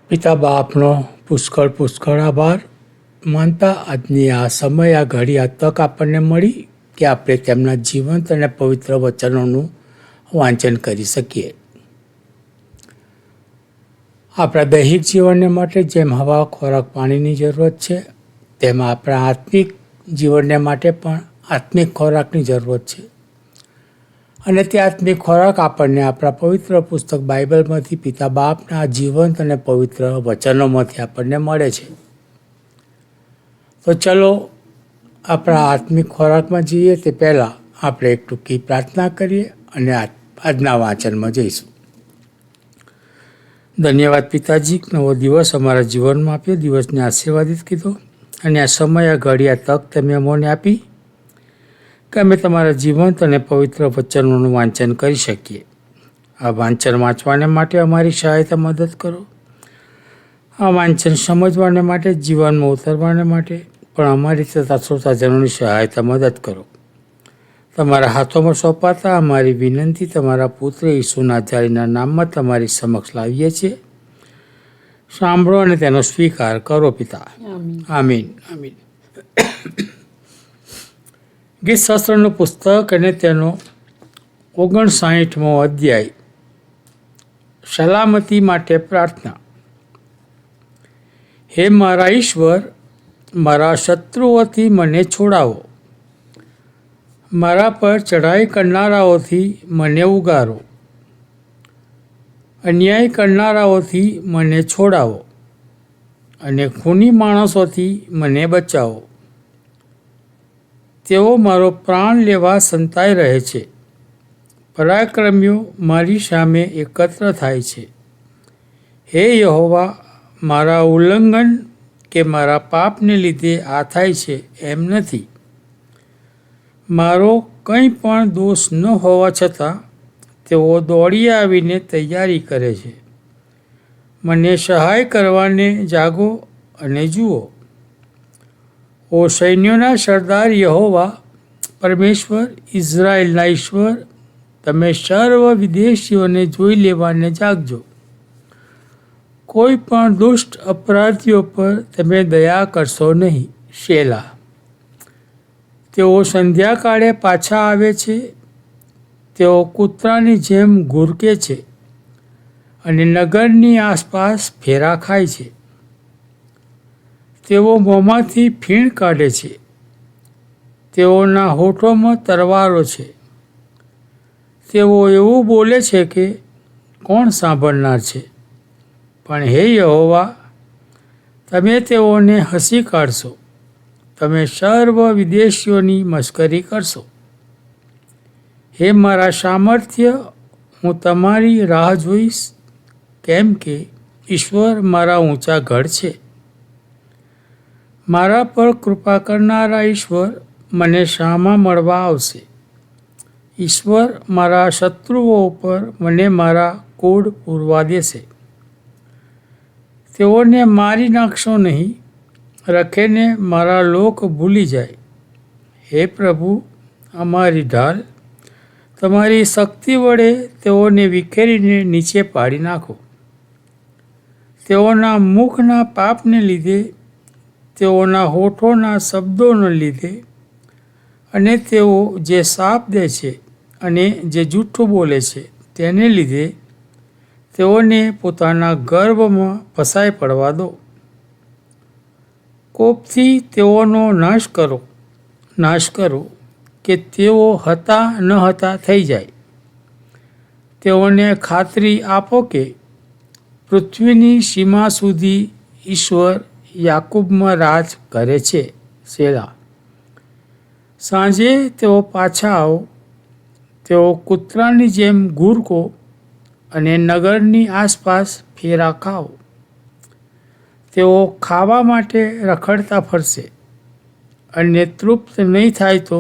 પિતા બાપનો પુષ્કળ આભાર માનતા આજની આ સમય, આ ઘડી, આ તક આપણને મળી કે આપણે તેમના જીવંત અને પવિત્ર વચનોનું વાંચન કરી શકીએ. આપણા દૈહિક જીવનને માટે જેમ હવા, ખોરાક, પાણીની જરૂરત છે, તેમાં આપણા આત્મિક જીવનને માટે પણ આત્મિક ખોરાકની જરૂરત છે. અને તે આત્મિક ખોરાક આપણને આપણા પવિત્ર પુસ્તક બાઇબલમાંથી, પિતા બાપના જીવંત અને પવિત્ર વચનોમાંથી આપણને મળે છે. તો ચલો આપણા આત્મિક ખોરાકમાં જઈએ તે પહેલાં આપણે એક ટૂંકી પ્રાર્થના કરીએ અને આજના વાંચનમાં જઈશું. ધન્યવાદ પિતાજી, નવો દિવસ અમારા જીવનમાં આપ્યો, દિવસને આશીર્વાદિત કીધો અને આ સમય, આ ઘડી, આ તક તમે અમોને આપી કે અમે તમારા જીવંત અને પવિત્ર વચનોનું વાંચન કરી શકીએ. આ વાંચન વાંચવાને માટે અમારી સહાયતા મદદ કરો. આ વાંચન સમજવાને માટે, જીવનમાં ઉતરવાને માટે પણ અમારી તથા શ્રોતાજનોની સહાયતા મદદ કરો. તમારા હાથોમાં સોંપાતા અમારી વિનંતી તમારા પુત્ર ઈસુ નાઝારીના નામમાં તમારી સમક્ષ લાવીએ છીએ. સાંભળો અને તેનો સ્વીકાર કરો પિતા. આમીન. આમીન. ગીત શાસ્ત્રનું પુસ્તક અને તેનો 59મો અધ્યાય, સલામતી માટે પ્રાર્થના. હે મારા ઈશ્વર, મારા શત્રુઓથી મને છોડાવો, મારા પર ચઢાઈ કરનારાઓથી મને ઉગારો, અન્યાય કરનારાઓથી મને છોડાવો અને ખૂની માણસોથી મને બચાવો. તેઓ મારો પ્રાણ લેવા સંતાઈ રહે છે. પરાક્રમીઓ મારી સામે એકત્ર થાય છે. હે યહોવા, મારા ઉલ્લંઘન કે મારા પાપને લીધે આ થાય છે એમ નથી. મારો કંઈ પણ દોષ ન હોવા છતાં તેઓ દોડી આવીને તૈયારી કરે છે. મને સહાય કરવાને જાગો અને જુઓ. ઓ સૈન્યોના સરદાર યહોવા, પરમેશ્વર, ઇઝરાયેલના ઈશ્વર, તમે સર્વ વિદેશીઓને જોઈ લેવાને જાગજો. કોઈ પણ દુષ્ટ અપરાધીઓ પર તમે દયા કરશો નહીં. શેલા. તેઓ સંધ્યાકાળે પાછા આવે છે. તેઓ કૂતરાની જેમ ઘૂરકે છે અને નગરની આસપાસ ફેરા ખાય છે. તેઓ મોંમાંથી ફીણ કાઢે છે. તેઓના હોઠોમાં તરવારો છે. તેઓ એવું બોલે છે કે કોણ સાંભળનાર છે? પણ હે યહોવા, તમે તેઓને હસી કાઢશો. તમે સર્વ વિદેશીઓની મશ્કરી કરશો. હે મારા સામર્થ્ય, હું તમારી રાહ જોઈશ, કેમ કે ઈશ્વર મારા ઊંચા ગઢ છે. મારા પર કૃપા કરનારા ઈશ્વર મને શામાં મળવા આવશે? ઈશ્વર મારા શત્રુઓ ઉપર મને મારા કોડ પૂરવા દેશે. તેઓને મારી નાખશો નહીં, રખેને મારા લોક ભૂલી જાય. હે પ્રભુ, અમારી ઢાલ, તમારી શક્તિ વડે તેઓને વિખેરીને નીચે પાડી નાખો. તેઓના મુખના પાપને લીધે, તેઓના હોઠોના શબ્દોને લીધે અને તેઓ જે શાપ દે છે અને જે જૂઠું બોલે છે તેને લીધે તેઓને પોતાના ગર્ભમાં ફસાઈ પડવા દો. કોપથી તેઓનો નાશ કરો કે તેઓ હતા ન હતા થઈ જાય. તેઓને ખાતરી આપો કે પૃથ્વીની સીમા સુધી ઈશ્વર યાકૂબમાં રાજ કરે છે. સેલા. સાંજે તેઓ પાછા આવો. તેઓ કૂતરાની જેમ ઘૂરકો અને નગરની આસપાસ ફેરા ખાઓ. તેઓ ખાવા માટે રખડતા ફરશે અને તૃપ્ત નહીં થાય તો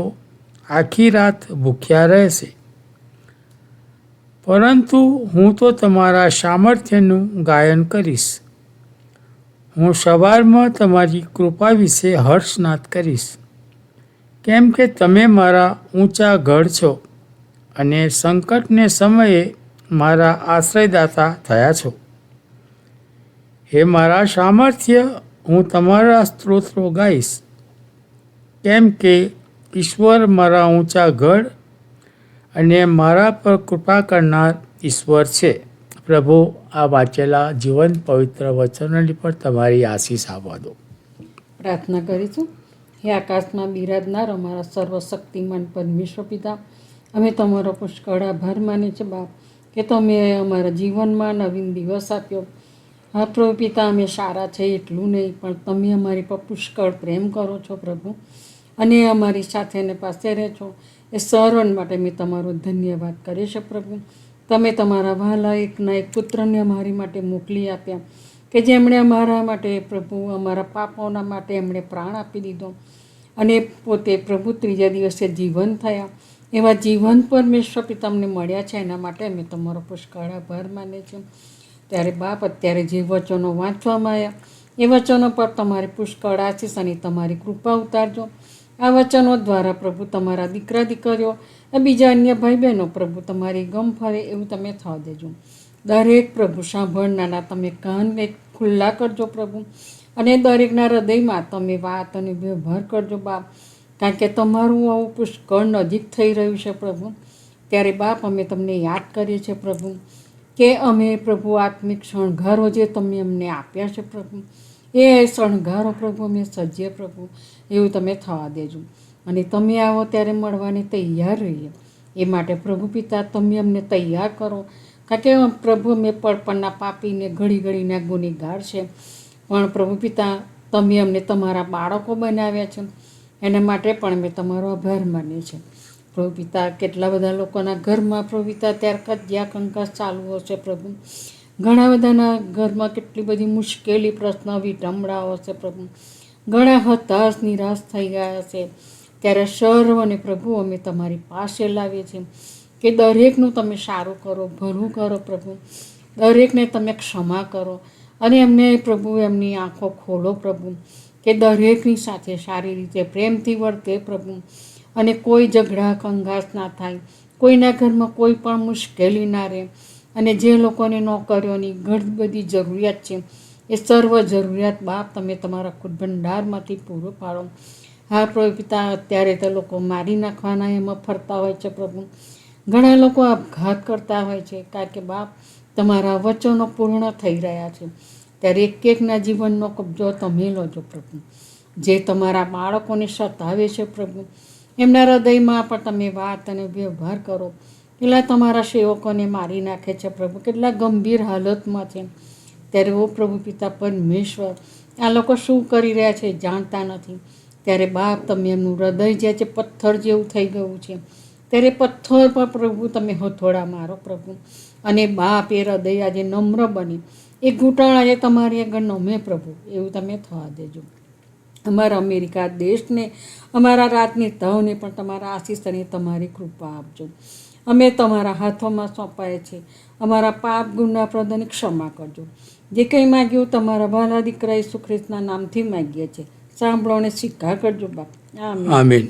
આખી રાત ભૂખ્યા રહેશે. પરંતુ હું તો તમારા સામર્થ્યનું ગાયન કરીશ. હું સવારમાં તમારી કૃપા વિશે હર્ષનાદ કરીશ, કેમ કે તમે મારા ઊંચા ગઢ છો અને સંકટને સમયે મારા આશ્રયદાતા થયા છો. હે મારા સામર્થ્ય, હું તમારા સ્તોત્રો ગાઈશ, કેમ કે ઈશ્વર મારા ઊંચા ગઢ અને મારા પર કૃપા કરનાર ઈશ્વર છે. પ્રભુ, આ વાંચેલા જીવન પવિત્ર વચનોની પર તમારી આશીષ આપવા દો. પ્રાર્થના કરીશું. હે આકાશમાં બિરાજનાર અમારા સર્વશક્તિમાન પરમેશ્વર પિતા, અમે તમારો પુષ્કળ આભાર માનીએ છીએ બાપ, કે તમે અમારા જીવનમાં નવીન દિવસ આપ્યો. હા પ્રભુ પિતા, અમે સારા છે એટલું નહીં, પણ તમે અમારી પર પુષ્કળ પ્રેમ કરો છો પ્રભુ, અને અમારી સાથે ને પાસે રહે છો. એ સર્વન માટે મેં તમારો ધન્યવાદ કરીએ છીએ પ્રભુ. તમે તમારા વહાલા એકના એક પુત્રને અમારી માટે મોકલી આપ્યા, કે જેમણે અમારા માટે પ્રભુ, અમારા પાપોના માટે એમણે પ્રાણ આપી દીધો, અને પોતે પ્રભુ ત્રીજા દિવસે જીવન થયા. એવા જીવન પરમેશ્વર પિતા અમને મળ્યા છે, એના માટે અમે તમારો પુષ્કળ આભાર માનીએ છીએ. ત્યારે બાપ, અત્યારે જે વચનો વાંચવામાં આવ્યા એ વચનો પર તમારી પુષ્કળ આશીષ અને તમારી કૃપા ઉતારજો. આ વચનો દ્વારા પ્રભુ તમારા દીકરા દીકરીઓ, બીજા અન્ય ભાઈ બહેનો પ્રભુ તમારી ગમ ફરે એવું તમે થવા દેજો. દરેક પ્રભુ સાંભળનારા તમે કાનને ખુલ્લા કરજો પ્રભુ, અને દરેકના હૃદયમાં તમે વાત અને વ્યવહાર કરજો બાપ, કારણ કે તમારું આવું પુષ્કળ નજીક થઈ રહ્યું છે પ્રભુ. ત્યારે બાપ, અમે તમને યાદ કરીએ છીએ પ્રભુ, કે અમે પ્રભુ આત્મિક શણગારો જે તમે અમને આપ્યા છે પ્રભુ, એ શણગારો પ્રભુ અમે સજીએ પ્રભુ, એવું તમે થવા દેજો. અને તમે આવો ત્યારે મળવાની તૈયાર રહીએ, એ માટે પ્રભુ પિતા તમે અમને તૈયાર કરો. કારણ કે પ્રભુ, અમે પડપણના પાપીને ઘડી ઘડીના ગુનેગાર છે, પણ પ્રભુ પિતા તમે અમને તમારા બાળકો બનાવ્યા છે, એના માટે પણ અમે તમારો આભાર માનીએ છીએ પ્રભુ પિતા. કેટલા બધા લોકોના ઘરમાં પ્રભુ પિતા ત્યારે કજિયા કંકાસ ચાલુ હશે પ્રભુ, ઘણા બધાના ઘરમાં કેટલી બધી મુશ્કેલી, પ્રશ્ન, વિડંબણાઓ હશે પ્રભુ, ઘણા હતાશ નિરાશ થઈ ગયા હશે. ત્યારે સર્વને પ્રભુ અમે તમારી પાસે લાવીએ છીએ, કે દરેકનું તમે સારું કરો, ભલું કરો પ્રભુ, દરેકને તમે ક્ષમા કરો, અને એમને પ્રભુ એમની આંખો ખોલો પ્રભુ, કે દરેકની સાથે સારી રીતે પ્રેમથી વર્તે પ્રભુ, અને કોઈ ઝઘડા કંગાસ ના થાય, કોઈના ઘરમાં કોઈ પણ મુશ્કેલી ના રહે. અને જે લોકોને નોકરીઓની ઘણી બધી જરૂરિયાત છે, એ સર્વ જરૂરિયાત બાપ તમે તમારા ખુદ ભંડારમાંથી પૂરો પાડો. હા પ્રભુ પિતા, અત્યારે તો લોકો મારી નાખવાના એમાં ફરતા હોય છે પ્રભુ, ઘણા લોકો આપઘાત કરતા હોય છે, કારણ કે બાપ તમારા વચનો પૂર્ણ થઈ રહ્યા છે. ત્યારે એક એકના જીવનનો કબજો તમે લોજો પ્રભુ. જે તમારા બાળકોને સતાવે છે પ્રભુ, એમના હૃદયમાં પણ તમે વાત અને વ્યવહાર કરો. કેટલા તમારા સેવકોને મારી નાખે છે પ્રભુ, કેટલા ગંભીર હાલતમાં છે. ત્યારે ઓ પ્રભુ પિતા પરમેશ્વર, આ લોકો શું કરી રહ્યા છે જાણતા નથી. ત્યારે બાપ તમે એમનું હૃદય જે છે પથ્થર જેવું થઈ ગયું છે, ત્યારે પથ્થર પર પ્રભુ તમે હથોડા મારો પ્રભુ, અને બાપ એ હૃદય આજે નમ્ર બની, એ ઘૂંટણ આજે તમારી આગળ નમે પ્રભુ, એવું તમે થવા દેજો. અમારા અમેરિકા દેશને, અમારા રાજનેતાઓને પણ તમારા આશીષ અને તમારી કૃપા આપજો. અમે તમારા હાથોમાં સોંપાય છે. અમારા પાપ ગુના પ્રદાની ક્ષમા કરજો. જે કંઈ માગ્યું તમારા વહાલા દીકરા ઈસુ ખ્રિસ્તના નામથી માગીએ છીએ. સાંભળો અને સ્વીકાર કરજો બાપ. આમીન. આમીન.